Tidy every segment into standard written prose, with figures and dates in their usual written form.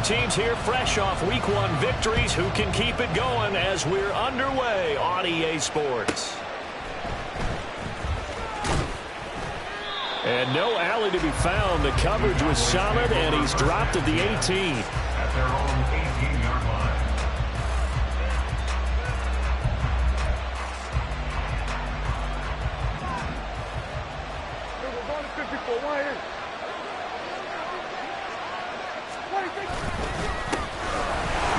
teams here fresh off Week 1 victories. Who can keep it going as we're underway on EA Sports? And no alley to be found. The coverage was solid, and he's dropped at the 18. At their own 18-yard line. We're going to 54. Why in?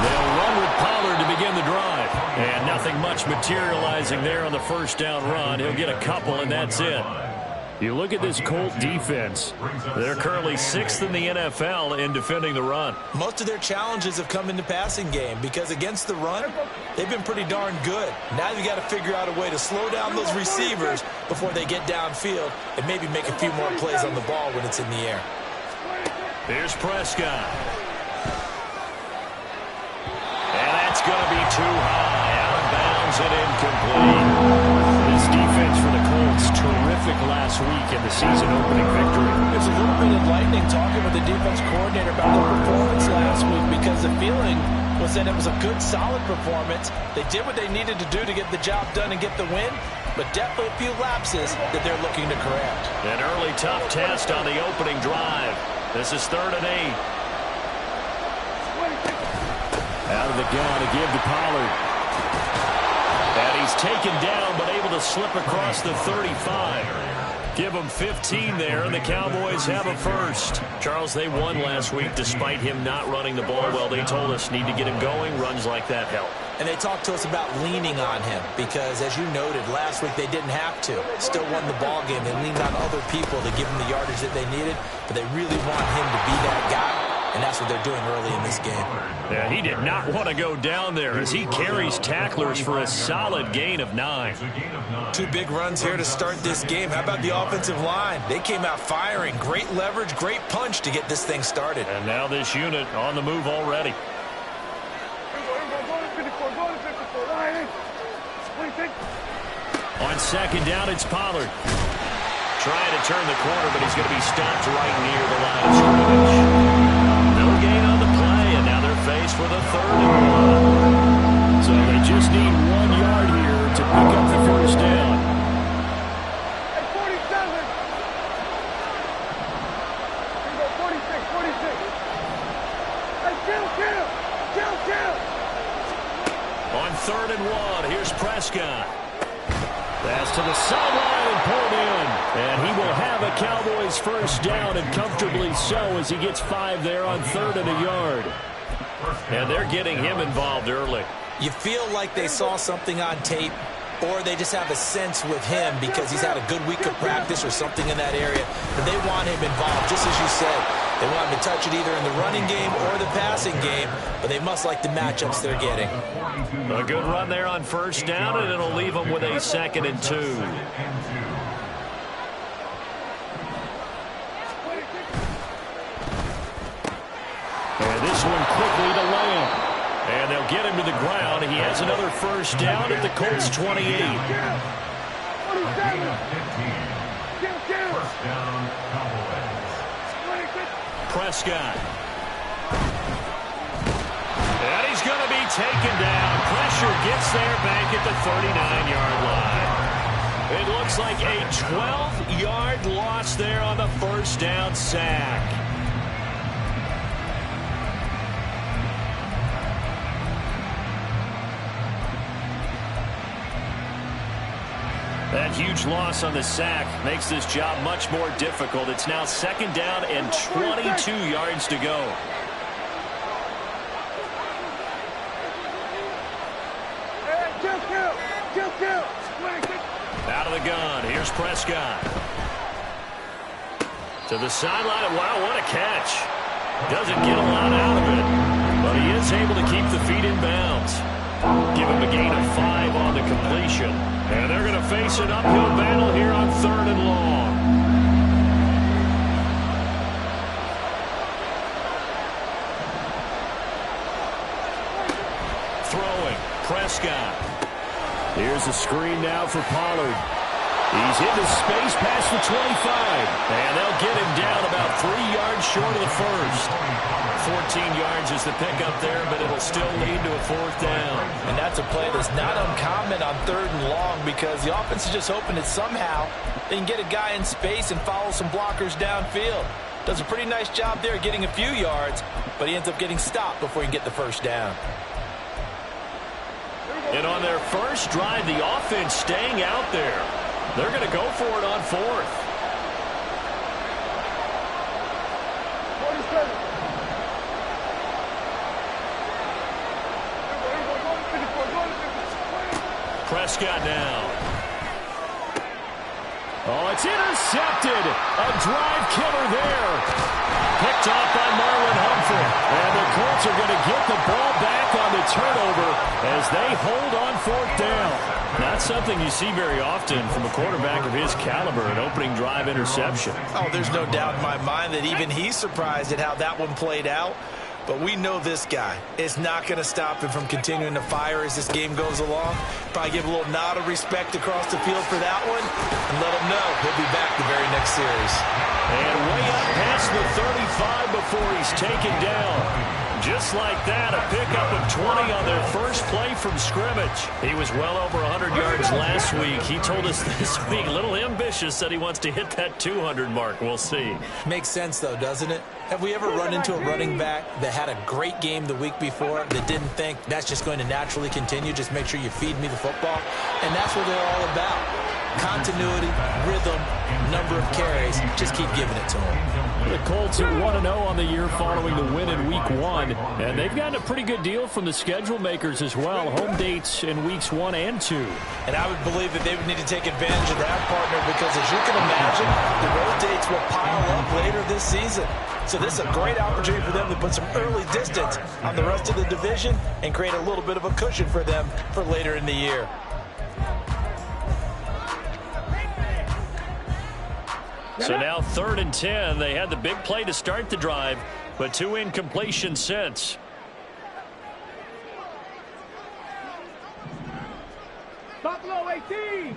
They'll run with Pollard to begin the drive. And nothing much materializing there on the first down run. He'll get a couple, and that's it. You look at this Colt defense. They're currently 6th in the NFL in defending the run. Most of their challenges have come in the passing game because against the run, they've been pretty darn good. Now you've got to figure out a way to slow down those receivers before they get downfield and maybe make a few more plays on the ball when it's in the air. Here's Prescott. And that's going to be too high. Out of bounds and incomplete. This defense for the Colts, terrific last week in the season-opening victory. It's a little bit enlightening talking with the defense coordinator about their performance last week because the feeling was that it was a good, solid performance. They did what they needed to do to get the job done and get the win, but definitely a few lapses that they're looking to correct. An early tough test on the opening drive. This is 3rd and 8. Out of the gun to give to Pollard. And he's taken down, but able to slip across the 35. Give him 15 there, and the Cowboys have a first. Charles, they won last week despite him not running the ball well. They told us need to get him going. Runs like that help. And they talked to us about leaning on him because, as you noted, last week they didn't have to. Still won the ball game. They leaned on other people to give them the yardage that they needed, but they really want him to be that guy. And that's what they're doing early in this game. Yeah, he did not want to go down there as he carries tacklers for a solid gain of 9. 2 big runs here to start this game. How about the offensive line? They came out firing. Great leverage, great punch to get this thing started. And now this unit on the move already. On second down, it's Pollard. Trying to turn the corner, but he's going to be stopped right near the line of scrimmage. No gain on the play, and now they're faced with a 3rd and 1. So they just need 1 yard here to pick up the first down. Hey, 47. Here we go, 46, 46. Hey, kill. On 3rd and 1, here's Prescott. Pass to the sideline and pulled in. And he will have a Cowboys first down, and comfortably so as he gets 5 there on 3rd and a yard. And they're getting him involved early. You feel like they saw something on tape, or they just have a sense with him because he's had a good week of practice or something in that area. But they want him involved, just as you said. They want him to touch it either in the running game or the passing game, but they must like the matchups they're getting. A good run there on first down, and it'll leave them with a 2nd and 2. And this one quickly to Lamb. And they'll get him to the ground. He has another first down at the Colts 28. 27. First down, Cowboys. Prescott. And he's going to be taken down. Pressure gets there back at the 39-yard line. It looks like a 12-yard loss there on the first down sack. That huge loss on the sack makes this job much more difficult. It's now 2nd down and 22 yards to go. Out of the gun. Here's Prescott. To the sideline. Wow, what a catch. Doesn't get a lot out of it, but he is able to keep the feet in bounds. Give him a gain of 5 on the completion. And they're going to face an uphill battle here on 3rd and long. Throwing. Prescott. Here's a screen now for Pollard. He's into space past the 25. And they'll get him down about 3 yards short of the first. 14 yards is the pickup there, but it'll still lead to a 4th down. And that's a play that's not uncommon on 3rd and long because the offense is just hoping that somehow they can get a guy in space and follow some blockers downfield. Does a pretty nice job there getting a few yards, but he ends up getting stopped before he can get the 1st down. And on their first drive, the offense staying out there. They're going to go for it on 4th. 47. Prescott now. Oh, it's intercepted. A drive killer there. Picked off by Marlon Humphrey. And the Colts are going to get the ball back on the turnover as they hold on 4th down. Not something you see very often from a quarterback of his caliber, an opening drive interception. Oh, there's no doubt in my mind that even he's surprised at how that one played out. But we know this guy is not going to stop him from continuing to fire as this game goes along. Probably give a little nod of respect across the field for that one and let him know he'll be back the very next series. And way up past the 35 before he's taken down. Just like that, a pickup of 20 on their first play from scrimmage. He was well over 100 yards last week. He told us this week, a little ambitious, said he wants to hit that 200 mark. We'll see. Makes sense, though, doesn't it? Have we ever run into a running back that had a great game the week before that didn't think that's just going to naturally continue? Just make sure you feed me the football. And that's what they're all about. Continuity, rhythm, number of carries. Just keep giving it to them. The Colts are 1-0 on the year following the win in Week 1. And they've gotten a pretty good deal from the schedule makers as well. Home dates in Weeks 1 and 2. And I would believe that they would need to take advantage of that, partner, because as you can imagine, the road dates will pile up later this season. So this is a great opportunity for them to put some early distance on the rest of the division and create a little bit of a cushion for them for later in the year. So now 3rd and 10. They had the big play to start the drive, but 2 incompletions since. Buffalo 18.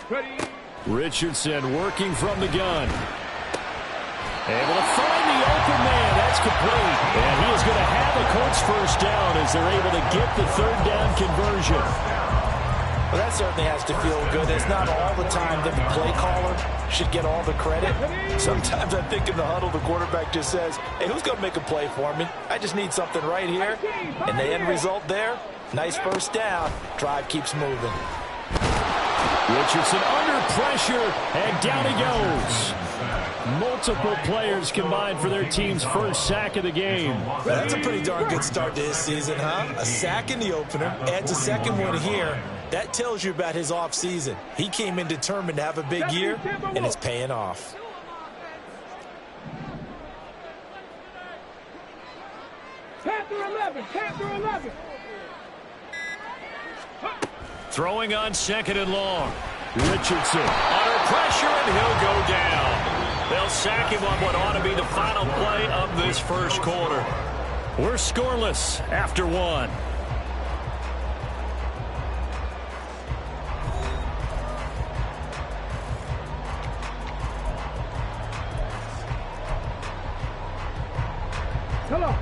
Ready. Richardson working from the gun. Able to find the open man. That's complete. And he is going to have the Colts 1st down as they're able to get the 3rd down conversion. Well, that certainly has to feel good. It's not all the time that the play caller should get all the credit. Sometimes I think in the huddle, the quarterback just says, hey, who's going to make a play for me? I just need something right here. And the end result there, nice 1st down. Drive keeps moving. Richardson under pressure, and down he goes. Multiple players combined for their team's first sack of the game. Well, that's a pretty darn good start to his season, huh? A sack in the opener, adds a second one here. That tells you about his offseason. He came in determined to have a big year, and it's paying off. Panther 11. Panther 11. Throwing on 2nd and long. Richardson under pressure, and he'll go down. They'll sack him on what ought to be the final play of this first quarter. We're scoreless after 1.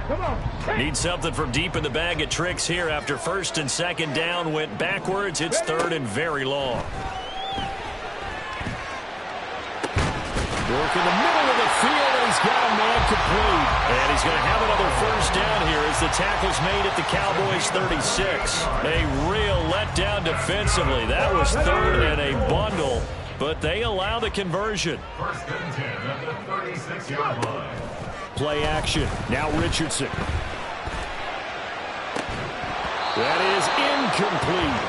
Come on. Need something from deep in the bag of tricks here after 1st and 2nd down went backwards. It's 3rd and very long. Work in the middle of the field, and he's got a man complete. And he's going to have another 1st down here as the tackle's made at the Cowboys' 36. A real letdown defensively. That was 3rd and a bundle, but they allow the conversion. 1st and 10 at the 36-yard line. Play action. Now Richardson. That is incomplete.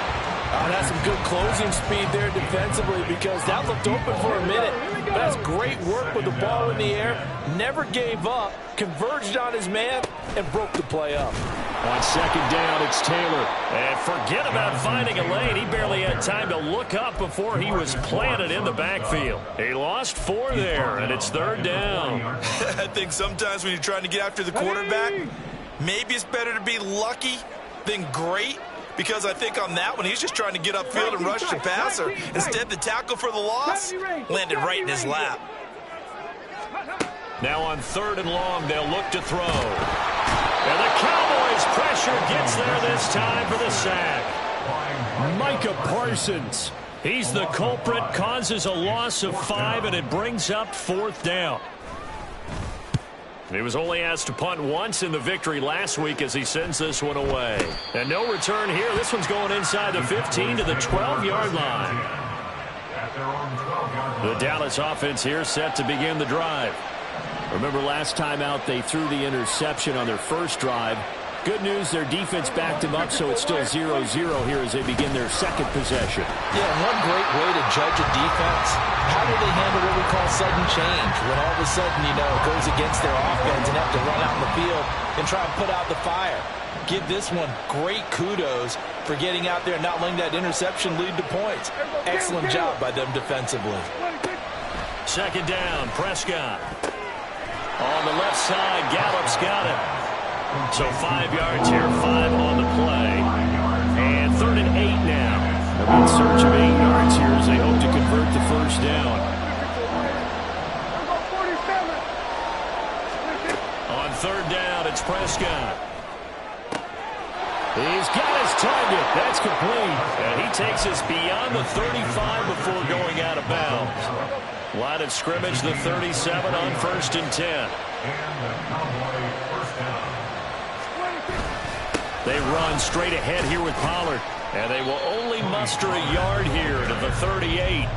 That's some good closing speed there defensively because that looked open for a minute. But that's great work with the ball in the air. Never gave up, converged on his man, and broke the play up. On 2nd down, it's Taylor. And forget about finding a lane. He barely had time to look up before he was planted in the backfield. He lost 4 there, and it's 3rd down. I think sometimes when you're trying to get after the quarterback, maybe it's better to be lucky than great. because I think on that one, he's just trying to get upfield and rush the passer. Instead, the tackle for the loss landed right in his lap. Now on 3rd and long, they'll look to throw. And the Cowboys' pressure gets there this time for the sack. Micah Parsons. He's the culprit, causes a loss of 5, and it brings up 4th down. He was only asked to punt once in the victory last week as he sends this one away. And no return here. This one's going inside the 15 to the 12-yard line. The Dallas offense here set to begin the drive. Remember last time out they threw the interception on their first drive. Good news, their defense backed them up, so it's still 0-0 here as they begin their second possession. Yeah, one great way to judge a defense, how do they handle what we call sudden change? When all of a sudden, you know, it goes against their offense and have to run out in the field and try and put out the fire. Give this one great kudos for getting out there and not letting that interception lead to points. Excellent job by them defensively. 2nd down, Prescott. On the left side, Gallup's got it. So 5 yards here, 5 on the play. And 3rd and 8 now. They'll be in search of 8 yards here as they hope to convert the first down. On 3rd down, it's Prescott. He's got his target. That's complete. And he takes us beyond the 35 before going out of bounds. Line of scrimmage, the 37 on 1st and 10. They run straight ahead here with Pollard. And they will only muster a yard here to the 38.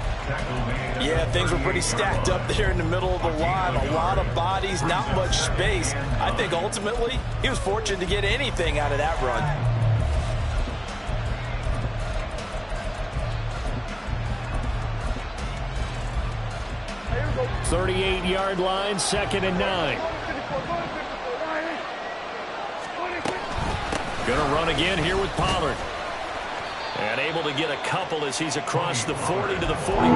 Yeah, things were pretty stacked up there in the middle of the line. A lot of bodies, not much space. I think ultimately he was fortunate to get anything out of that run. 38-yard line, 2nd and 9. Gonna run again here with Pollard. And able to get a couple as he's across the 40 to the 41.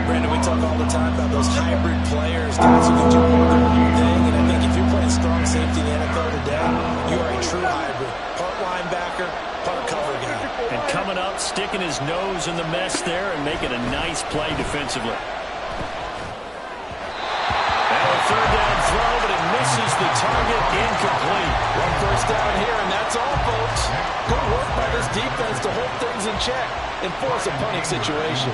Brandon, we talk all the time about those hybrid players, guys who can do more than one thing. And I think if you're playing strong safety in the NFL today, you are a true hybrid. Part linebacker, part cover guy. And coming up, sticking his nose in the mess there and making a nice play defensively. Now a 3rd down throw, but it misses the target, incomplete. 1 first down here, and that's all, folks. Good work by this defense to hold things in check and force a punting situation.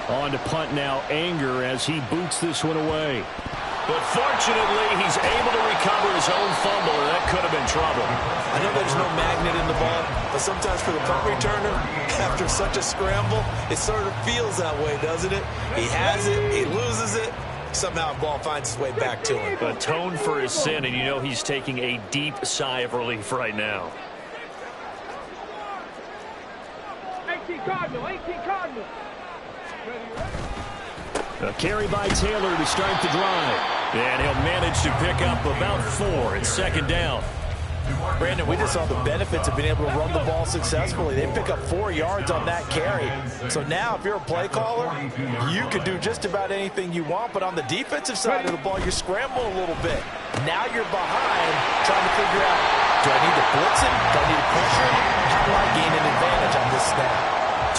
On to punt now, Anger, as he boots this one away. But fortunately, he's able to recover his own fumble, and that could have been trouble. I know there's no magnet in the ball, but sometimes for the punt returner, after such a scramble, it sort of feels that way, doesn't it? He has it, he loses it, somehow the ball finds its way back to him. Atone for his sin, and you know he's taking a deep sigh of relief right now. 18 Cardinal, 18 Cardinal. A carry by Taylor to start the drive. And he'll manage to pick up about 4. It's 2nd down. Brandon, we just saw the benefits of being able to run the ball successfully. They pick up 4 yards on that carry. So now if you're a play caller, you can do just about anything you want. But on the defensive side of the ball, you're scrambling a little bit. Now you're behind trying to figure out, do I need to blitz him? Do I need to pressure him? How do I gain an advantage on this snap?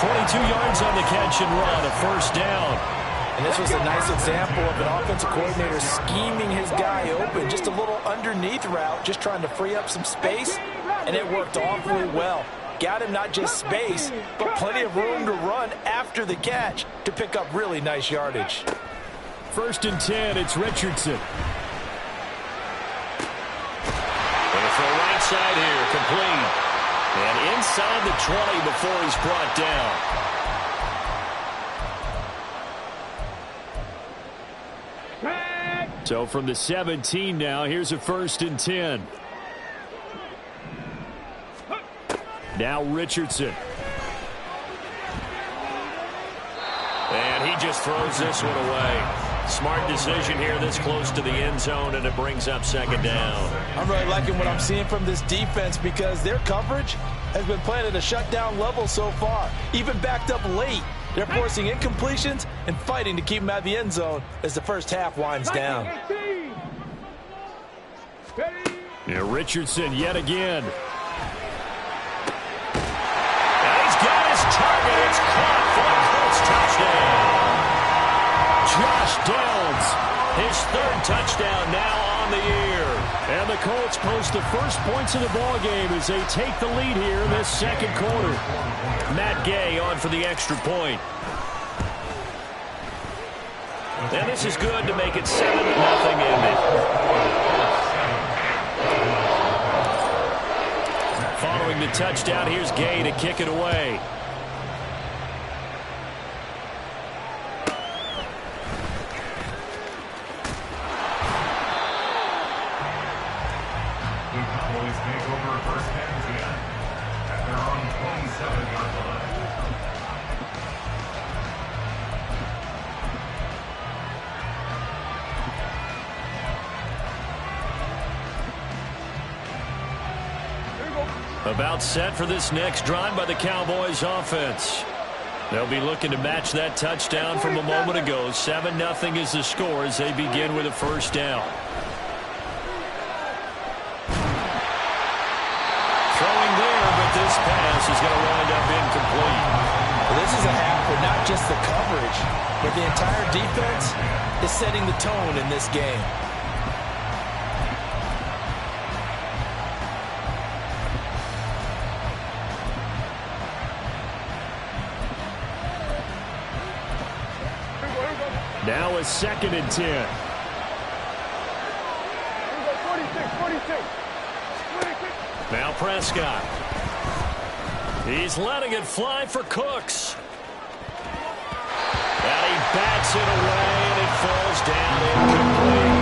22 yards on the catch and run, a 1st down. And this was a nice example of an offensive coordinator scheming his guy open. Just a little underneath route, just trying to free up some space, and it worked awfully well. Got him not just space, but plenty of room to run after the catch to pick up really nice yardage. 1st and 10, it's Richardson. And for the right side here, complete. And inside the 20 before he's brought down. So from the 17 now, here's a 1st and 10. Now Richardson. And he just throws this one away. Smart decision here this close to the end zone, and it brings up 2nd down. I'm really liking what I'm seeing from this defense because their coverage has been playing at a shutdown level so far. Even backed up late. They're forcing incompletions and fighting to keep them out of the end zone as the first half winds down. Yeah, Richardson yet again. And he's got his target. It's caught for the Colts touchdown. Josh Downs, his third touchdown now on the year. And the Colts post the first points of the ball game as they take the lead here in this second quarter. Matt Gay on for the extra point. And this is good to make it 7-0 Indy. Following the touchdown, here's Gay to kick it away. The Cowboys take over first and 10 at their own 27-yard line. About set for this next drive by the Cowboys offense. They'll be looking to match that touchdown from a moment ago. 7-0 is the score as they begin with a first down. Throwing there, but this pass is going to wind up incomplete. Well, this is a half where not just the coverage, but the entire defense is setting the tone in this game. Now a 2nd and 10. 46. Now Prescott. He's letting it fly for Cooks. And he bats it away, and it falls down incomplete.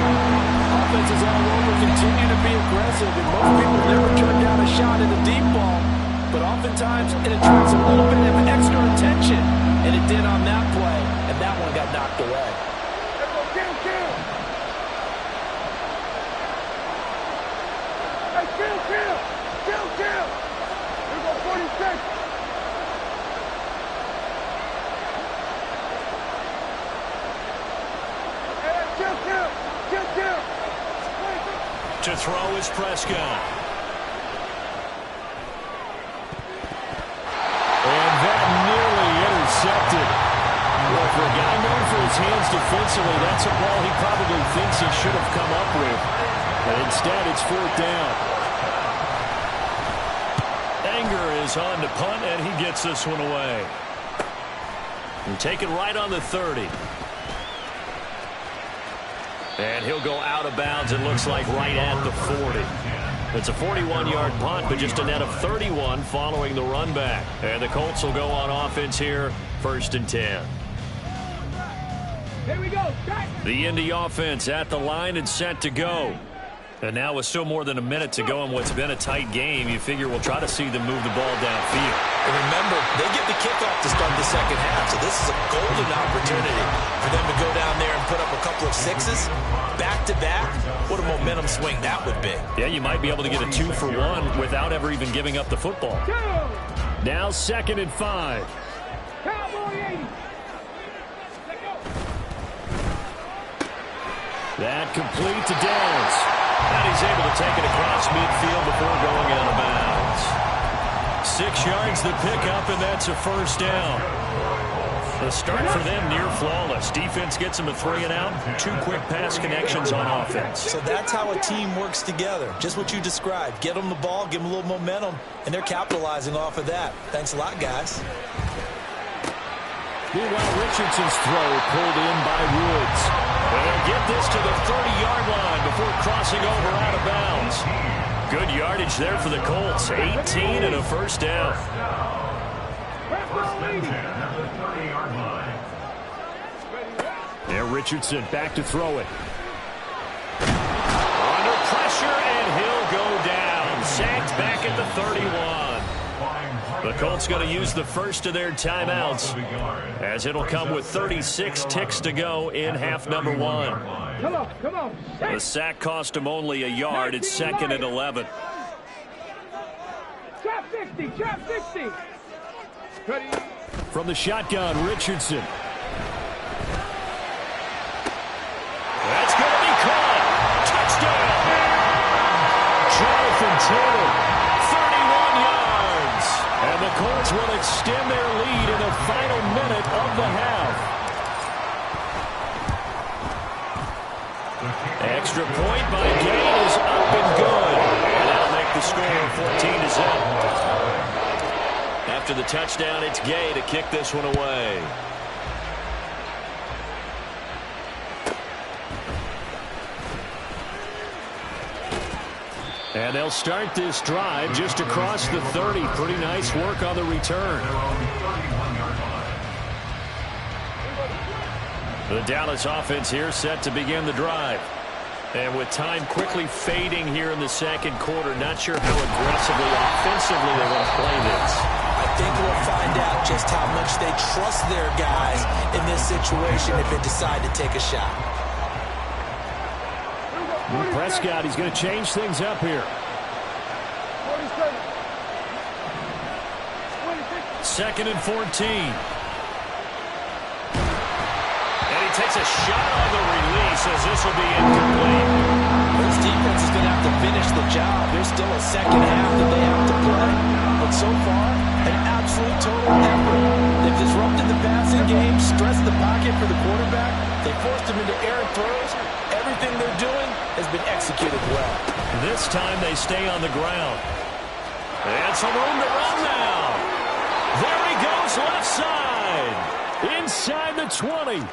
Offenses all over continue to be aggressive, and most people never turn down a shot at a deep ball. But oftentimes, it attracts a little bit of extra attention, and it did on that play, and that one got knocked away. Kill. Here we go, 46. Kill. To throw is Prescott. And that nearly intercepted. Well, for a guy known for his hands defensively, that's a ball he probably thinks he should have come up with. But instead, it's 4th down. Anger is on to punt, and he gets this one away. And take it right on the 30. And he'll go out of bounds, it looks like right at the 40. It's a 41-yard punt, but just a net of 31 following the run back. And the Colts will go on offense here, 1st and 10. Here we go. The Indy offense at the line and set to go. And now with still more than a minute to go in what's been a tight game, you figure we'll try to see them move the ball downfield. And remember, they get the kickoff to start the second half, so this is a golden opportunity for them to go down there and put up a couple of sixes back-to-back. What a momentum swing that would be. Yeah, you might be able to get a 2-for-1 without ever even giving up the football. Now 2nd and 5. Cowboy 80. That complete to Downs. And he's able to take it across midfield before going out of bounds. 6 yards the pickup, and that's a first down. The start for them near flawless. Defense gets them a 3-and-out. 2 quick pass connections on offense. So that's how a team works together. Just what you described. Get them the ball, give them a little momentum, and they're capitalizing off of that. Thanks a lot, guys. Meanwhile, Richardson's throw pulled in by Woods. And they'll get this to the 30-yard line before crossing over out of bounds. Good yardage there for the Colts. 18 and a first down. First and 10 at the 30-yard line. There, Richardson back to throw it. Under pressure, and he'll go down. Sacked back at the 31. The Colts going to use the first of their timeouts, as it'll come with 36 ticks to go in half number 1. Come on. The sack cost him only a yard. It's 2nd and 11. Trap 60. Ready. From the shotgun, Richardson. That's going to be caught. Touchdown. Taylor, 31 yards. And the Colts will extend their lead in the final minute of the half. Extra point by Gain is up and good. And that'll make the score 14-0. After the touchdown, it's Gay to kick this one away. And they'll start this drive just across the 30. Pretty nice work on the return. The Dallas offense here set to begin the drive. And with time quickly fading here in the second quarter, not sure how aggressively, offensively they're going to play this. I think we'll find out just how much they trust their guys in this situation if they decide to take a shot. Prescott, he's going to change things up here. 2nd and 14. Takes a shot on the release as this will be incomplete. This defense is going to have to finish the job. There's still a second half that they have to play. But so far, an absolute total effort. They've disrupted the passing game, stressed the pocket for the quarterback. They forced him into errant throws. Everything they're doing has been executed well. This time they stay on the ground. And some room to run now. There he goes left side. Inside the 20.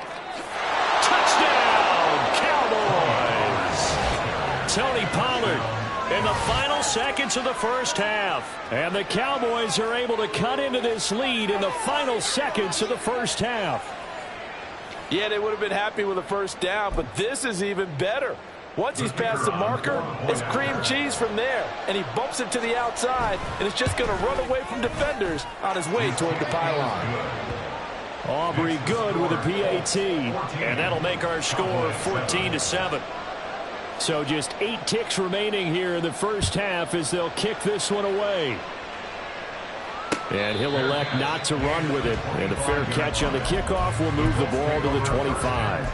Touchdown, Cowboys! Tony Pollard in the final seconds of the first half. And the Cowboys are able to cut into this lead in the final seconds of the first half. Yeah, they would have been happy with a first down, but this is even better. Once he's past the marker, it's cream cheese from there. And he bumps it to the outside, and it's just going to run away from defenders on his way toward the pylon. Aubrey good with a PAT, and that'll make our score 14-7. So just 8 ticks remaining here in the first half as they'll kick this one away. And he'll elect not to run with it. And a fair catch on the kickoff will move the ball to the 25.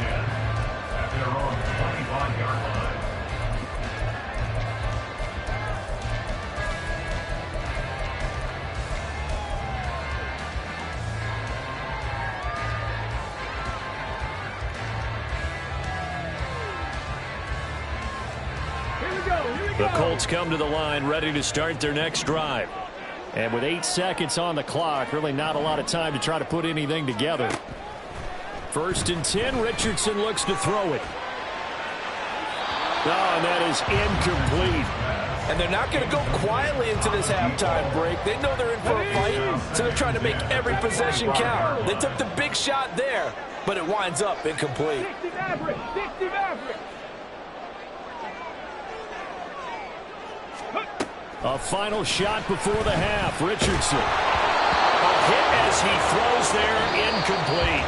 The Colts come to the line ready to start their next drive. And with 8 seconds on the clock, really not a lot of time to try to put anything together. 1st and 10, Richardson looks to throw it. Oh, and that is incomplete. And they're not going to go quietly into this halftime break. They know they're in for a fight, so they're trying to make every possession count. They took the big shot there, but it winds up incomplete. 60 average, 60 average. A final shot before the half. Richardson. A hit as he throws there, incomplete.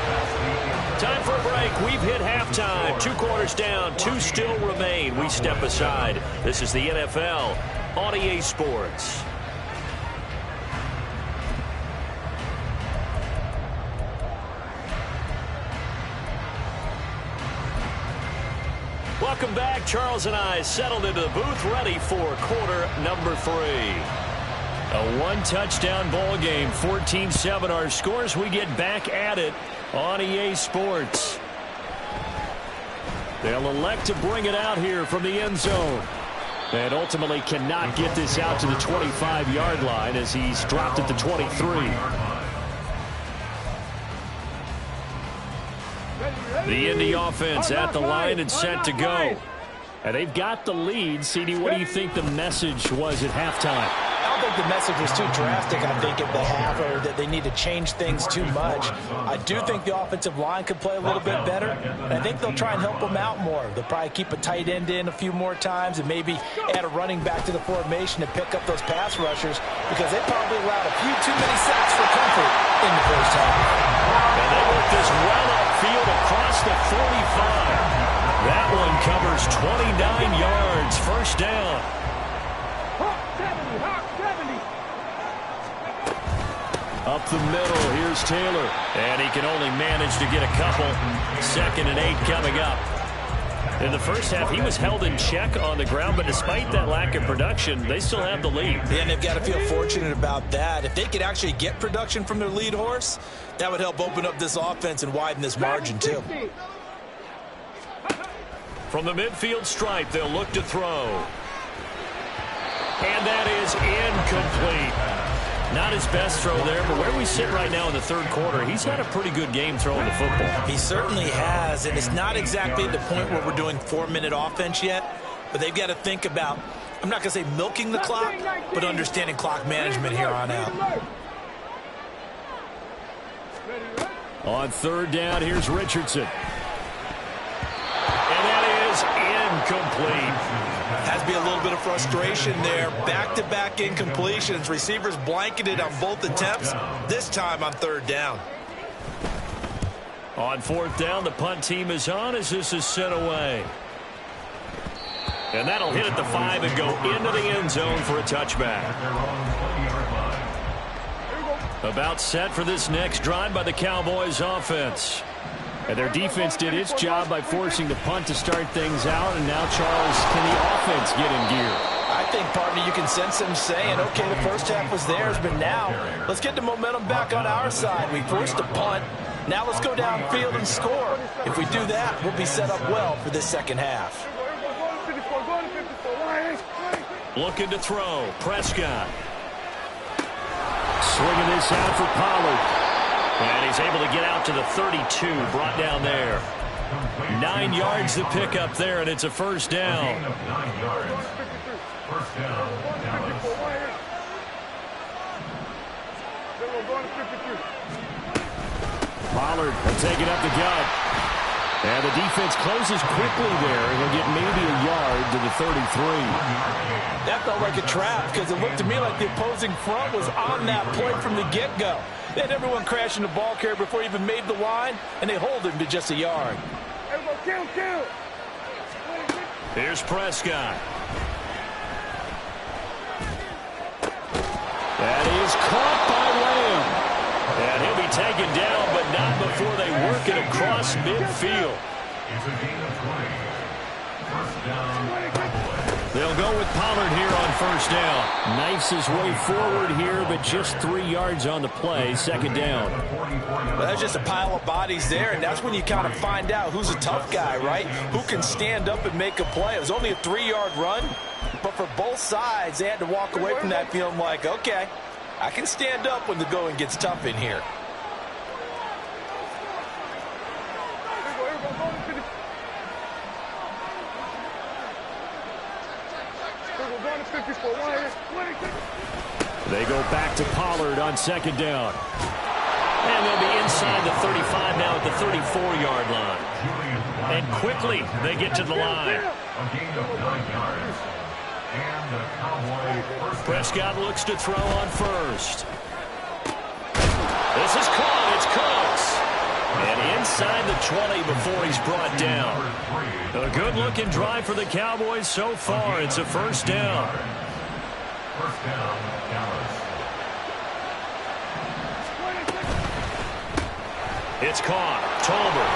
Time for a break. We've hit halftime. 2 quarters down, 2 still remain. We step aside. This is the NFL on EA Sports. Welcome back. Charles and I settled into the booth, ready for quarter number 3. A 1-touchdown ball game, 14-7 our scores. We get back at it on EA Sports. They'll elect to bring it out here from the end zone. And ultimately cannot get this out to the 25-yard line as he's dropped at the 23. The Indy offense at the line and set to go. And they've got the lead. CD, what do you think the message was at halftime? I don't think the message was too drastic, I think, at the half, or that they need to change things too much. I do think the offensive line could play a little bit better, and I think they'll try and help them out more. They'll probably keep a tight end in a few more times and maybe add a running back to the formation to pick up those pass rushers, because they probably allowed a few too many sacks for comfort in the first half. And they work this well upfield across the 45. That one covers 29 yards, first down. Up the middle, here's Taylor. And he can only manage to get a couple. 2nd and 8 coming up. In the first half, he was held in check on the ground, but despite that lack of production, they still have the lead. Yeah, and they've got to feel fortunate about that. If they could actually get production from their lead horse, that would help open up this offense and widen this margin too. From the midfield stripe, they'll look to throw. And that is incomplete. Not his best throw there, but where we sit right now in the third quarter, he's had a pretty good game throwing the football. He certainly has, and it's not exactly at the point where we're doing 4-minute offense yet, but they've got to think about, I'm not going to say milking the clock, but understanding clock management here on out. On third down, here's Richardson. And that is incomplete. Has to be a little bit of frustration there. Back-to-back incompletions. Receivers blanketed on both attempts, this time on third down. On fourth down, the punt team is on as this is sent away. And that'll hit at the 5 and go into the end zone for a touchback. About set for this next drive by the Cowboys offense. And their defense did its job by forcing the punt to start things out. And now, Charles, can the offense get in gear? I think, partner, you can sense them saying, okay, the first half was theirs, but now let's get the momentum back on our side. We forced a punt. Now let's go downfield and score. If we do that, we'll be set up well for this second half. Looking to throw. Prescott. Swinging this out for Pollard. And he's able to get out to the 32, brought down there. 9 yards to pick up there, and it's a first down. Pollard will take it up the gut. And the defense closes quickly there, and he'll get maybe a yard to the 33. That felt like a trap because it looked to me like the opposing front was on that point from the get-go. They had everyone crashing the ball carrier before he even made the line, and they hold him to just a yard. Here's Prescott. That is caught by Lamb. And he'll be taken down, but not before they work it across midfield. They'll go with Pollard here on first down. Knifes his way forward here, but just 3 yards on the play. Second down. Well, that's just a pile of bodies there, and that's when you kind of find out who's a tough guy, right? Who can stand up and make a play. It was only a 3-yard run, but for both sides, they had to walk away from that feeling like, okay, I can stand up when the going gets tough in here. They go back to Pollard on second down. And they'll be inside the 35 now at the 34-yard line. And quickly they get to the line. Prescott looks to throw on first. This is caught. It's Cooks. And inside the 20 before he's brought down. A good-looking drive for the Cowboys so far. It's a first down. First down, Dallas. It's caught. Tolbert.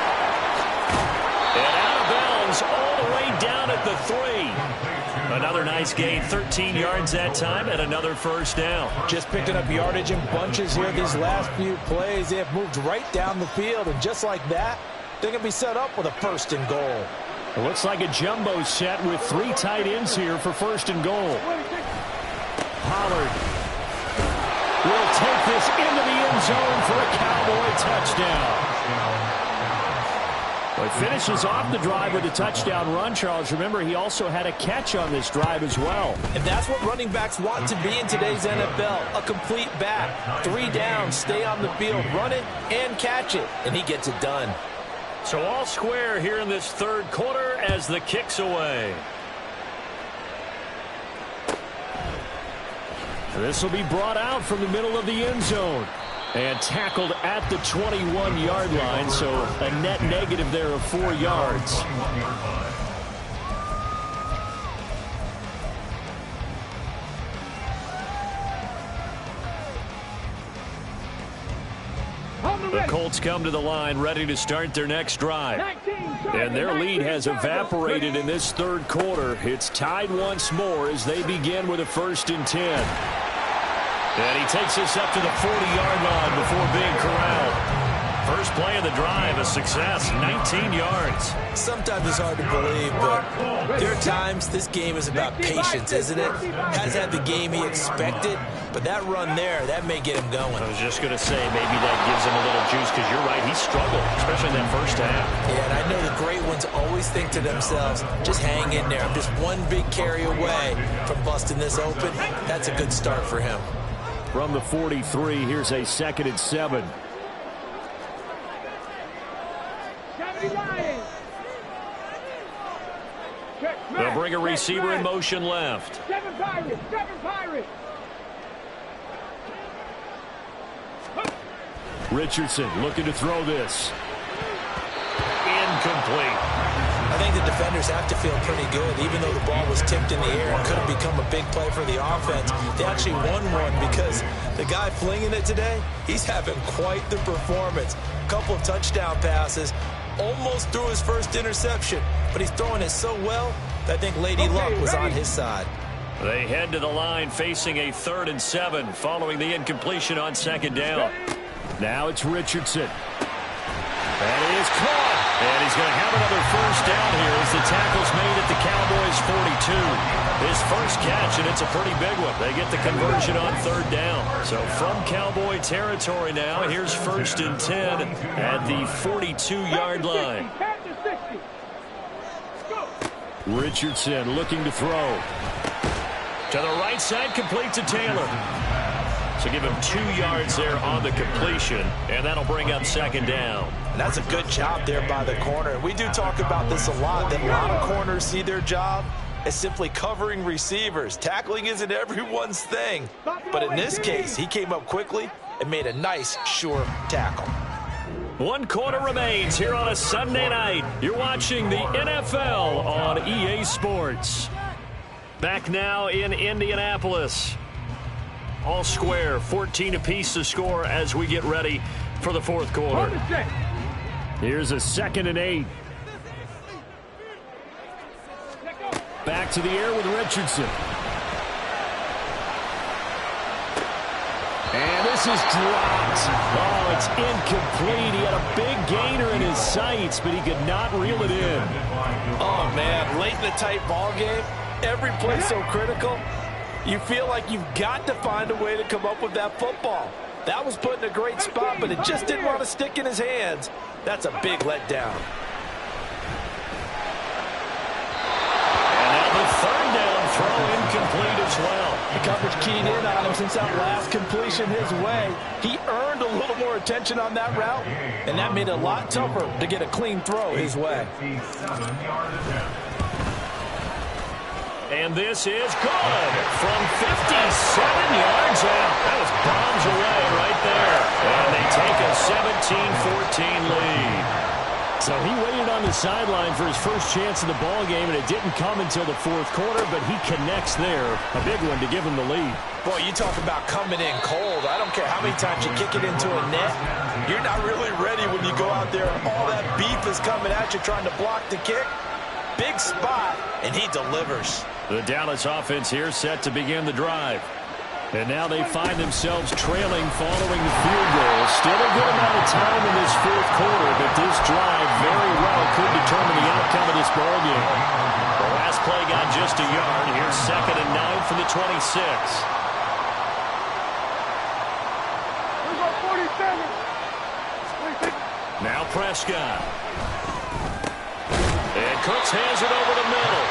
And out of bounds all the way down at the 3. Another nice gain. 13 yards that time and another first down. Just picking up yardage in bunches here these last few plays. They have moved right down the field, and just like that, they're going to be set up with a first and goal. It looks like a jumbo set with 3 tight ends here for first and goal. Pollard will take this into the end zone for a Cowboy touchdown. Well, he finishes off the drive with a touchdown run, Charles. Remember, he also had a catch on this drive as well. And that's what running backs want to be in today's NFL, a complete back. 3 downs, stay on the field, run it, and catch it, and he gets it done. So all square here in this third quarter as the kick's away. This will be brought out from the middle of the end zone and tackled at the 21-yard line, so a net negative there of 4 yards. The Colts come to the line ready to start their next drive. And their lead has evaporated in this third quarter. It's tied once more as they begin with a 1st and 10. And he takes us up to the 40-yard line before being corralled. First play of the drive, a success, 19 yards. Sometimes it's hard to believe, but there are times this game is about patience, isn't it? Has had the game he expected, but that run there, that may get him going. I was just going to say, maybe that gives him a little juice, because you're right, he struggled, especially in that first half. Yeah, and I know the great ones always think to themselves, just hang in there. I'm just one big carry away from busting this open. That's a good start for him. From the 43, here's a 2nd and 7. They'll bring a receiver in motion left. Seven Pirates! Richardson looking to throw this. Incomplete. I think the defenders have to feel pretty good. Even though the ball was tipped in the air and could have become a big play for the offense, they actually won one because the guy flinging it today, he's having quite the performance. A couple of touchdown passes, almost threw his first interception, but he's throwing it so well that I think Lady Luck was on his side. They head to the line facing a 3rd and 7 following the incompletion on 2nd down. Now it's Richardson. And he is caught. And he's going to have another 1st down here as the tackle's made at the Cowboys' 42. His first catch, and it's a pretty big one. They get the conversion on 3rd down. So from Cowboy territory now, here's 1st and 10 at the 42-yard line. Richardson looking to throw. To the right side, complete to Taylor. So give him 2 yards there on the completion, and that'll bring up 2nd down. And that's a good job there by the corner. We do talk about this a lot, that a lot of corners see their job as simply covering receivers. Tackling isn't everyone's thing. But in this case, he came up quickly and made a nice, sure tackle. 1 quarter remains here on a Sunday night. You're watching the NFL on EA Sports. Back now in Indianapolis. All square, 14 apiece to score as we get ready for the 4th quarter. Here's a 2nd and 8. Back to the air with Richardson. And this is dropped. Oh, it's incomplete. He had a big gainer in his sights, but he could not reel it in. Oh, man, late in the tight ball game, every play so critical. You feel like you've got to find a way to come up with that football. That was put in a great spot, but it just didn't want to stick in his hands. That's a big letdown. And now the 3rd down throw incomplete as well. The coverage keyed in on him since that last completion his way. He earned a little more attention on that route, and that made it a lot tougher to get a clean throw his way. And this is good from 57 yards out. That was bombs away right there. And they take a 17-14 lead. So he waited on the sideline for his first chance in the ball game, and it didn't come until the 4th quarter, but he connects there. A big one to give him the lead. Boy, you talk about coming in cold. I don't care how many times you kick it into a net. You're not really ready when you go out there and all that beef is coming at you trying to block the kick. Big spot, and he delivers. The Dallas offense here set to begin the drive. And now they find themselves trailing following the field goal. Still a good amount of time in this 4th quarter, but this drive very well could determine the outcome of this ballgame. The last play got just a yard. Here's 2nd and 9 from the 26. Now Prescott. And Cooks has it over the middle.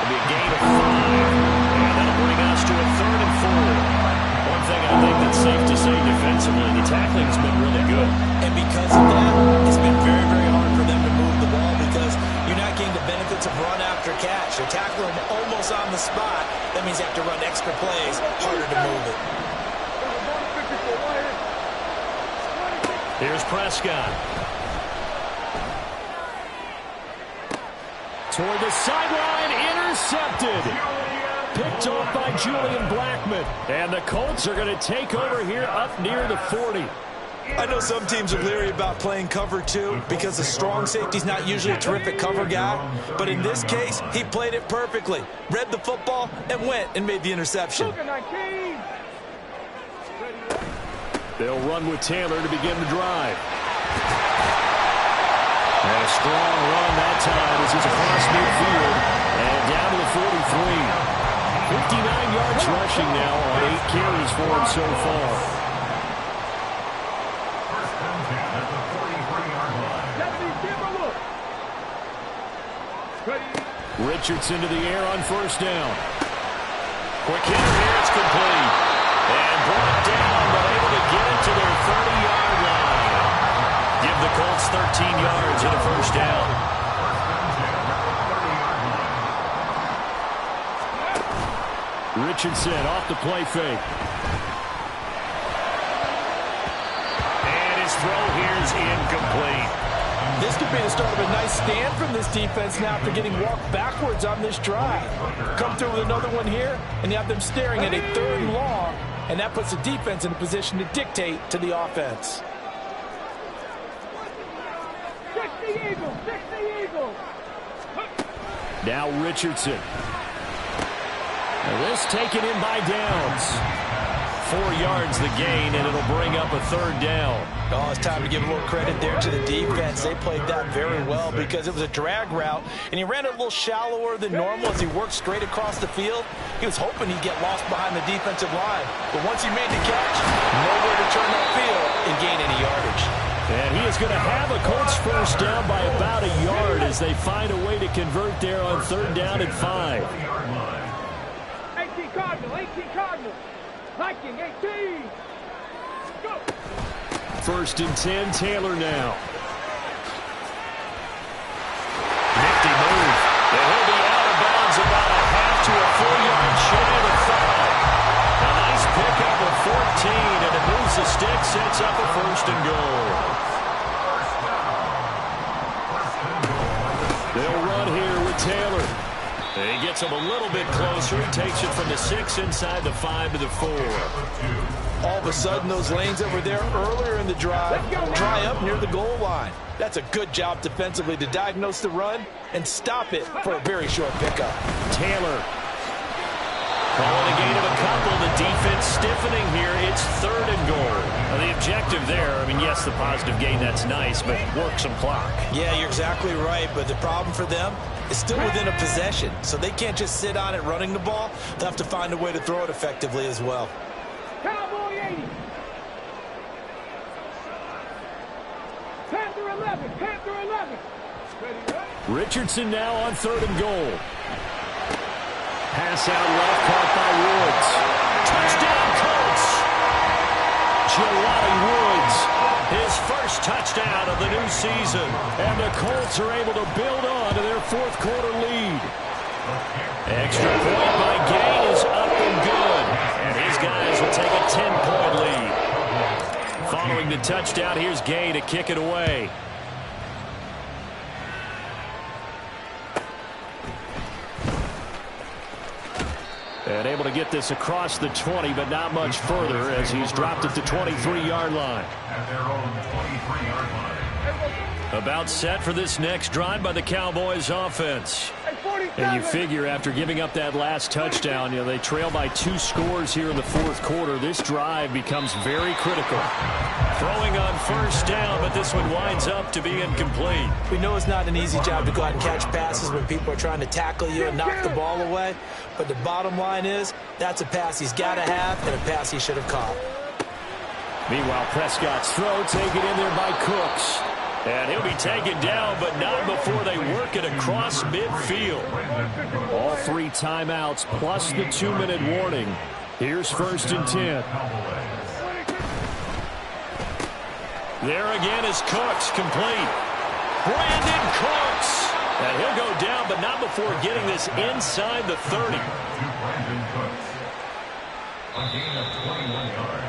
It'll be a gain of 5. And that'll bring us to a 3rd and 4. One thing I think that's safe to say defensively, the tackling has been really good. And because of that, it's been very, very hard for them to move the ball because you're not getting the benefits of run after catch. You're tackling them almost on the spot. That means you have to run extra plays, harder to move it. Here's Prescott. Toward the sideline, intercepted. Picked off by Julian Blackmon. And the Colts are going to take over here up near the 40. I know some teams are leery about playing cover 2 because the strong safety's not usually a terrific cover guy. But in this case, he played it perfectly. Read the football and went and made the interception. They'll run with Taylor to begin the drive. And a strong run that time as he's across midfield and down to the 43. 59 yards rushing now on 8 carries for him so far. Richardson to the air on first down. Quick hitter here, it's complete. And brought down, but able to get it to their 30-yard line. Give the Colts 13 yards and a first down. Richardson off the play fake. And his throw here is incomplete. This could be the start of a nice stand from this defense now after getting walked backwards on this drive. Come through with another one here, and you have them staring at a 3rd and long, and that puts the defense in a position to dictate to the offense. Now Richardson. And this taken in by Downs. 4 yards the gain, and it'll bring up a 3rd down. Oh, it's time to give a little credit there to the defense. They played that very well because it was a drag route, and he ran it a little shallower than normal as he worked straight across the field. He was hoping he'd get lost behind the defensive line. But once he made the catch, nowhere to turn that field and gain any yardage. And he is going to have a Colts first down by about a yard as they find a way to convert there on 3rd down and 5. 18 Cardinal, 18 Cardinal. Viking, 18. Go. 1st and 10, Taylor now. Nifty move. And he'll be out of bounds about a half to a 4-yard shy of the 5. A nice pickup of 14, and it moves the stick, sets up a 1st and goal. They'll run here with Taylor. He gets him a little bit closer. He takes it from the 6 inside the 5 to the 4. All of a sudden, those lanes that were there earlier in the drive dry up near the goal line. That's a good job defensively to diagnose the run and stop it for a very short pickup. Taylor calling a gain of a couple. The defense stiffening here. It's 3rd and goal. Now, the objective there, I mean, yes, the positive gain, that's nice, but work some clock. Yeah, you're exactly right, but the problem for them is still within a possession, so they can't just sit on it running the ball. They'll have to find a way to throw it effectively as well. Cowboy 80. Panther 11, Panther 11. Richardson now on 3rd and goal. Pass out left, caught by Woods. Touchdown, Colts! Jelani Woods, his first touchdown of the new season. And the Colts are able to build on to their 4th quarter lead. Extra point by Gay is up and good. And his guys will take a 10-point lead. Following the touchdown, here's Gay to kick it away. And able to get this across the 20, but not much further as he's dropped at the 23-yard line. At their own 23-yard line. About set for this next drive by the Cowboys offense. And you figure after giving up that last touchdown, you know, they trail by 2 scores here in the 4th quarter. This drive becomes very critical. Throwing on first down, but this one winds up to be incomplete. We know it's not an easy job to go out and catch passes when people are trying to tackle you and knock the ball away. But the bottom line is, that's a pass he's got to have and a pass he should have caught. Meanwhile, Prescott's throw taken in there by Cooks. And he'll be taken down, but not before they work it across midfield. All 3 timeouts plus the 2-minute warning. Here's 1st and 10. There again is Cooks, complete. Brandon Cooks. And he'll go down, but not before getting this inside the 30. A gain of 21 yards.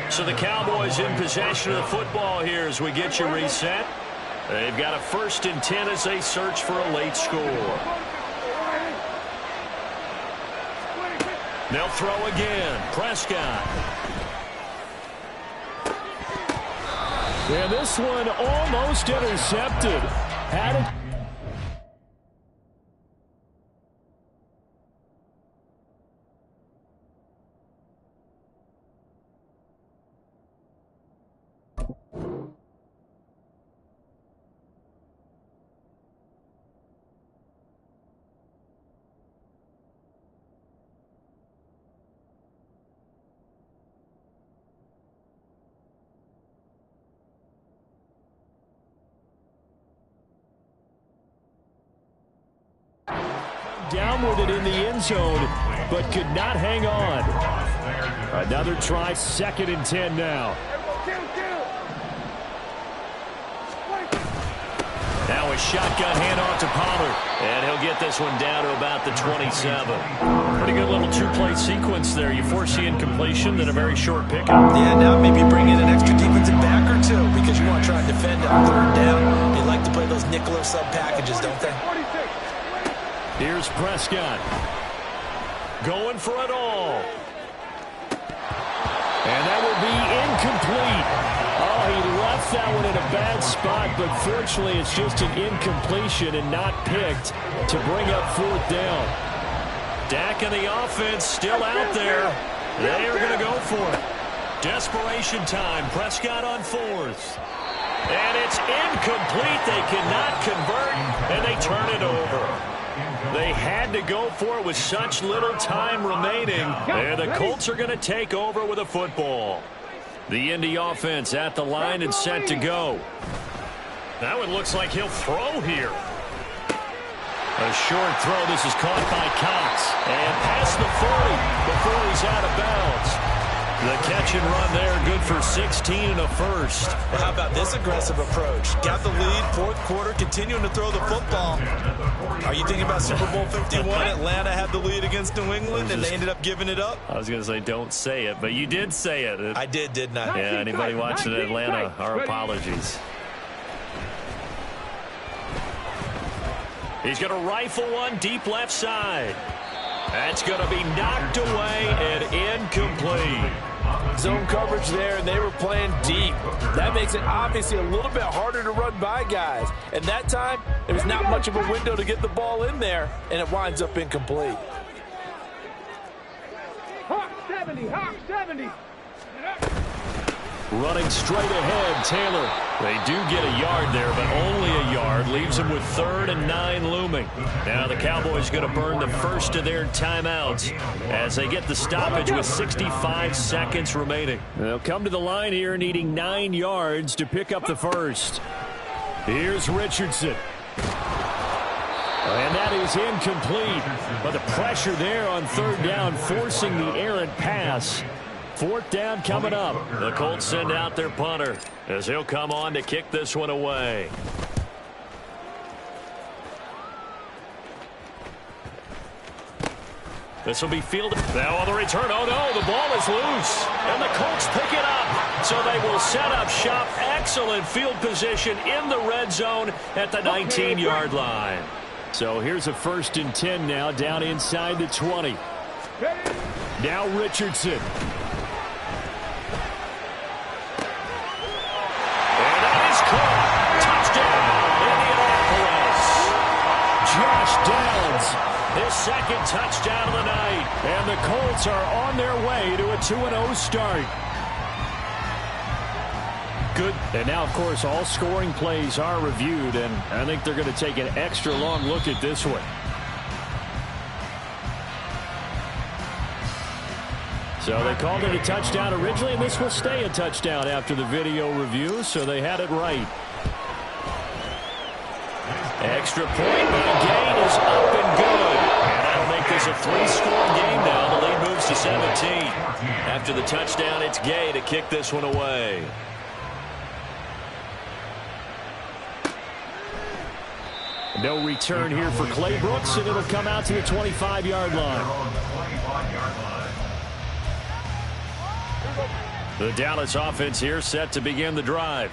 So the Cowboys in possession of the football here as we get you reset. They've got a 1st and 10 as they search for a late score. They'll throw again. Prescott. And this one almost intercepted. Had it. Down with it in the end zone, but could not hang on. Another try, 2nd and 10 now. Now a shotgun handoff to Pollard, and he'll get this one down to about the 27. Pretty good little two-play sequence there. You foresee incompletion, then a very short pickup. Yeah, now maybe bring in an extra defensive back or two because you want to try and defend on 3rd down. They like to play those nickel or sub packages, don't they? Here's Prescott. Going for it all. And that will be incomplete. Oh, he left that one in a bad spot, but fortunately it's just an incompletion and not picked to bring up 4th down. Dak and the offense still out there. They are going to go for it. Desperation time. Prescott on 4th. And it's incomplete. They cannot convert, and they turn it over. They had to go for it with such little time remaining. And the Colts are going to take over with a football. The Indy offense at the line and set to go. Now it looks like he'll throw here. A short throw. This is caught by Cox. And past the 40 before he's out of bounds. The catch and run there, good for 16 and a first. Well, how about this aggressive approach? Got the lead, 4th quarter, continuing to throw the football. Are you thinking about Super Bowl 51? Atlanta had the lead against New England, and they ended up giving it up? I was going to say don't say it, but you did say it. I did, didn't I? Yeah, anybody watching Atlanta, our apologies. He's going to rifle one deep left side. That's going to be knocked away and incomplete. Zone coverage there, and they were playing deep. That makes it obviously a little bit harder to run by guys. And that time, there was not much of a window to get the ball in there, and it winds up incomplete. Hawk 70, Hawk 70. Running straight ahead, Taylor. They do get a yard there, but only a yard. Leaves them with 3rd and 9 looming. Now the Cowboys going to burn the first of their timeouts as they get the stoppage with 65 seconds remaining. They'll come to the line here needing 9 yards to pick up the first. Here's Richardson. And that is incomplete. But the pressure there on 3rd down, forcing the errant pass. 4th down coming up. The Colts send out their punter as he'll come on to kick this one away. This will be fielded. Now on the return. Oh, no, the ball is loose. And the Colts pick it up. So they will set up shop. Excellent field position in the red zone at the 19-yard line. So here's a 1st and 10 now down inside the 20. Now Richardson. Downs, his 2nd touchdown of the night. And the Colts are on their way to a 2-0 start. Good. And now, of course, all scoring plays are reviewed, and I think they're going to take an extra long look at this one. So they called it a touchdown originally, and this will stay a touchdown after the video review, so they had it right. Extra point by Gay is up and good. And that'll make this a 3-score game now. The lead moves to 17. After the touchdown, it's Gay to kick this one away. No return here for Clay Brooks, and it'll come out to the 25-yard line. The Dallas offense here set to begin the drive.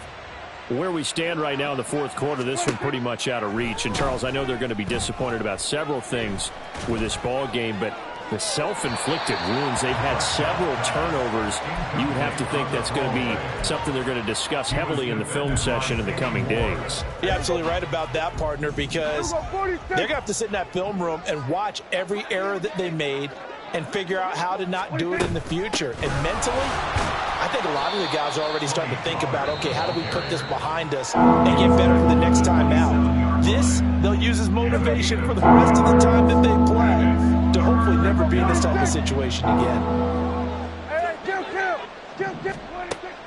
Where we stand right now in the 4th quarter, this one pretty much out of reach. And, Charles, I know they're going to be disappointed about several things with this ball game, but The self-inflicted wounds, they've had several turnovers. You would have to think that's going to be something they're going to discuss heavily in the film session in the coming days. You're absolutely right about that, partner, because they're going to have to sit in that film room and watch every error that they made and figure out how to not do it in the future. And mentally, I think a lot of the guys are already starting to think about, okay, how do we put this behind us and get better the next time out? This, they'll use as motivation for the rest of the time that they play to hopefully never be in this type of situation again.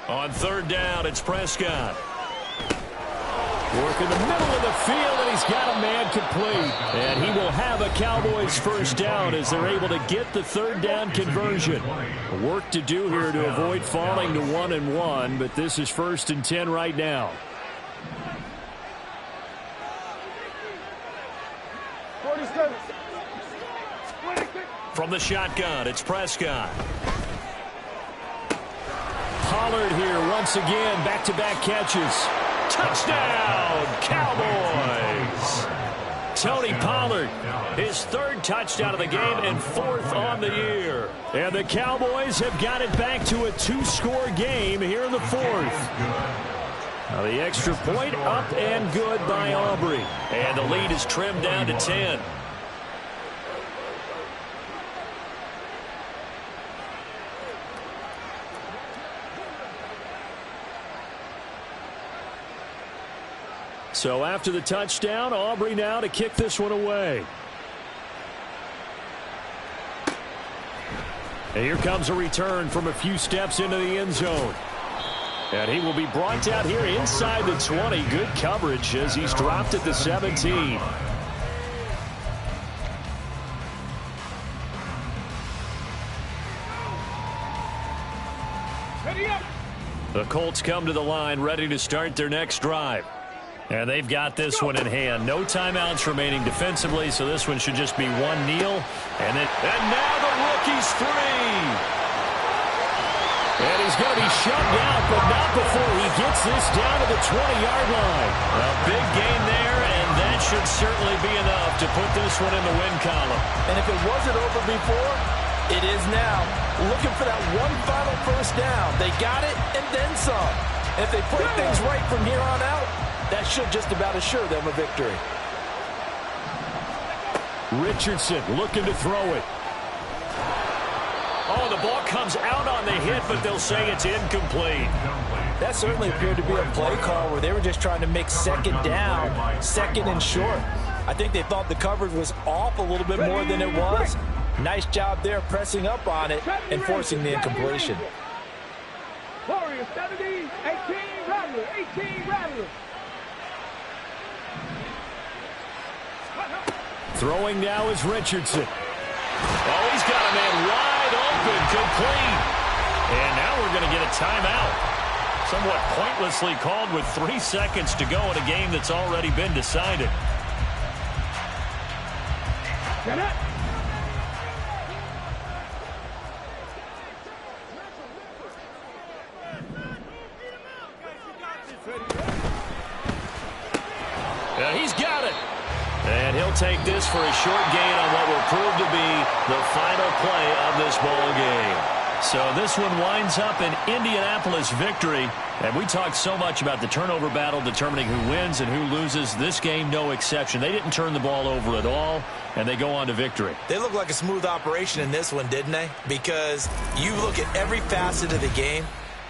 On third down, it's Prescott. Work in the middle of the field, and he's got a man complete. And he will have a Cowboys first down as they're able to get the third down conversion. Work to do here to avoid falling to 1-1, but this is 1st and 10 right now. 47. From the shotgun, it's Prescott. Pollard here once again, back-to-back catches. Touchdown, Cowboys! Tony Pollard, his 3rd touchdown of the game and 4th on the year. And the Cowboys have got it back to a 2-score game here in the 4th. Now the extra point up and good by Aubrey. And the lead is trimmed down to 10. So after the touchdown, Aubrey now to kick this one away. And here comes a return from a few steps into the end zone. And he will be brought out here inside the 20. Good coverage as he's dropped at the 17. The Colts come to the line ready to start their next drive. And they've got this one in hand. No timeouts remaining defensively, so this one should just be one kneel. And now the rookie's free. And he's going to be shoved out, but not before he gets this down to the 20-yard line. A big gain there, and that should certainly be enough to put this one in the win column. And if it wasn't over before, it is now. Looking for that one final first down. They got it and then some. If they play things right from here on out, that should just about assure them a victory. Richardson looking to throw it. Oh, the ball comes out on the hit, but they'll say it's incomplete. That certainly appeared to be a play call where they were just trying to make second down, second and short. I think they thought the coverage was off a little bit more than it was. Nice job there pressing up on it and forcing the incompletion. Warriors 70, 18 Rattler, 18 Rattler. Throwing now is Richardson. Oh, he's got a man wide open, complete. And now we're going to get a timeout. Somewhat pointlessly called with 3 seconds to go in a game that's already been decided. Get it. He's got it. And he'll take this for a short gain on what will prove to be the final play of this ball game. So this one winds up an Indianapolis victory. And we talked so much about the turnover battle determining who wins and who loses. This game, no exception. They didn't turn the ball over at all, and they go on to victory. They look like a smooth operation in this one, didn't they? Because you look at every facet of the game,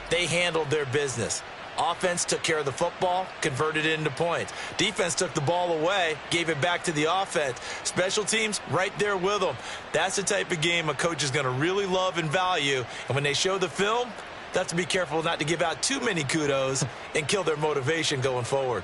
they handled their business. Offense took care of the football, converted it into points. Defense took the ball away, gave it back to the offense. Special teams, right there with them. That's the type of game a coach is going to really love and value. And when they show the film, they have to be careful not to give out too many kudos and kill their motivation going forward.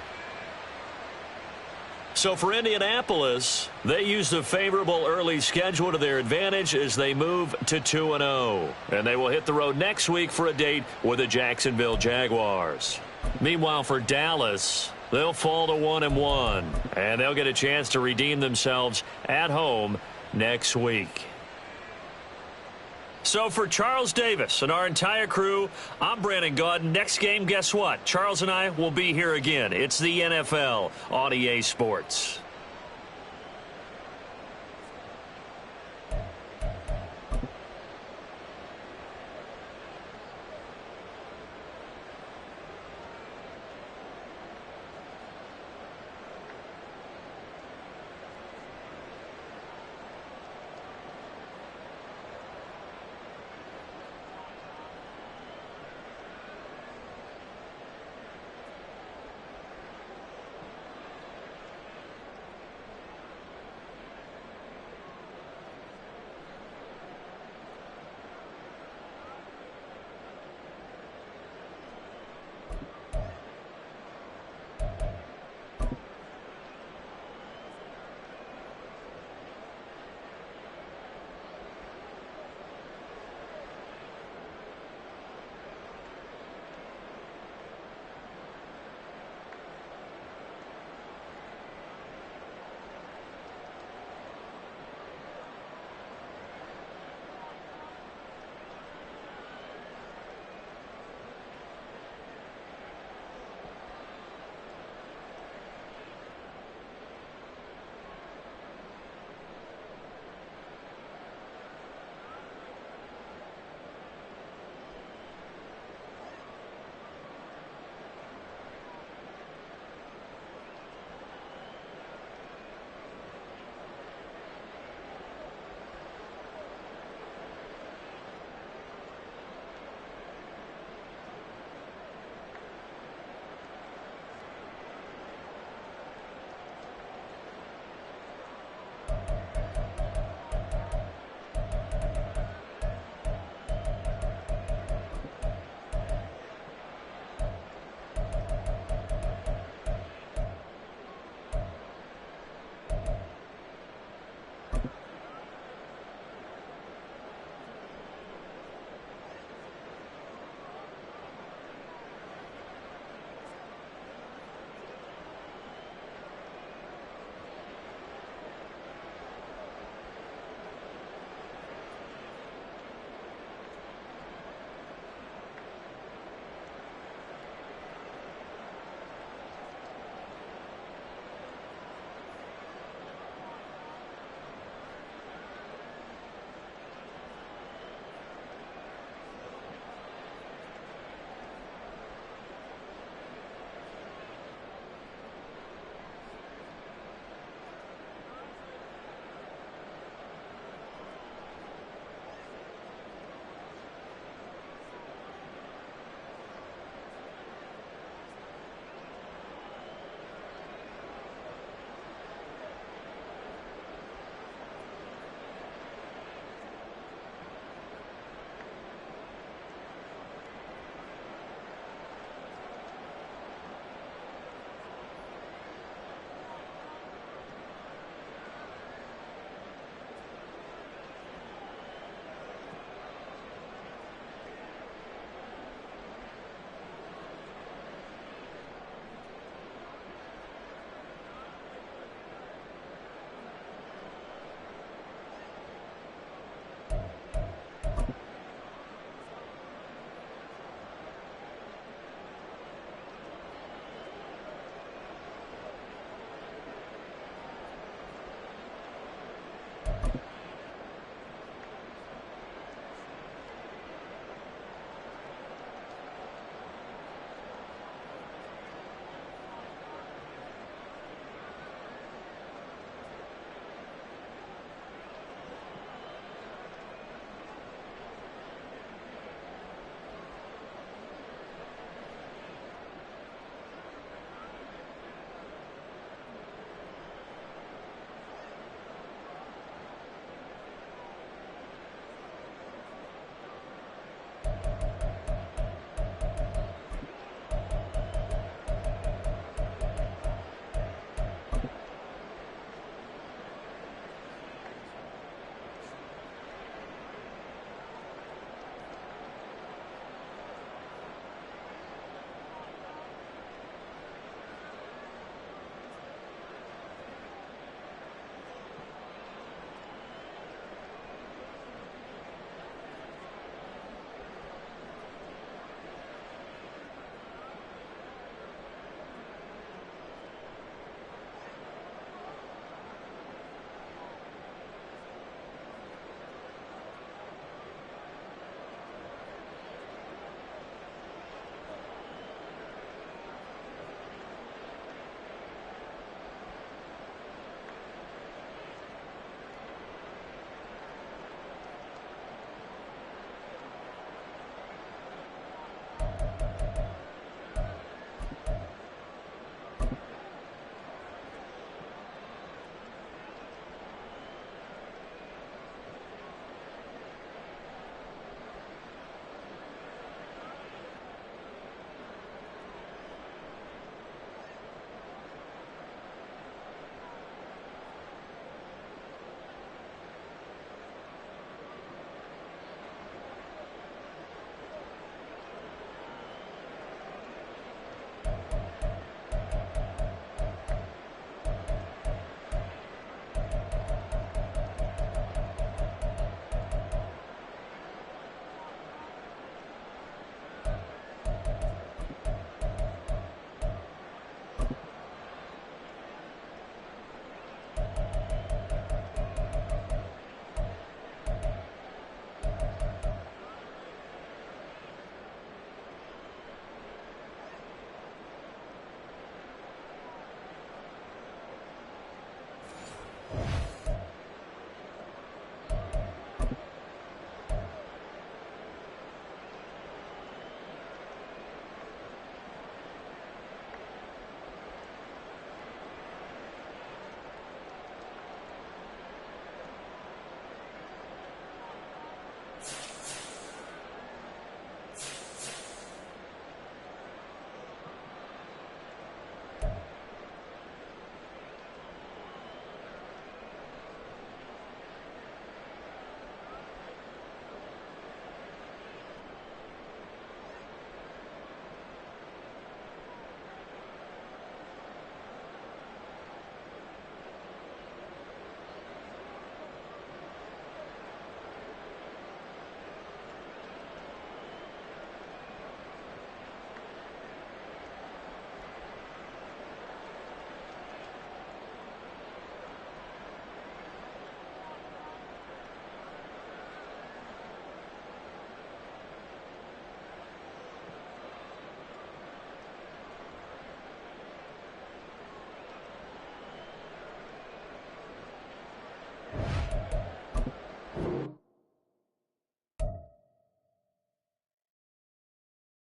So for Indianapolis, they used a favorable early schedule to their advantage as they move to 2-0. And they will hit the road next week for a date with the Jacksonville Jaguars. Meanwhile, for Dallas, they'll fall to 1-1. And they'll get a chance to redeem themselves at home next week. So for Charles Davis and our entire crew, I'm Brandon Gaudin. Next game, guess what? Charles and I will be here again. It's the NFL on EA Sports.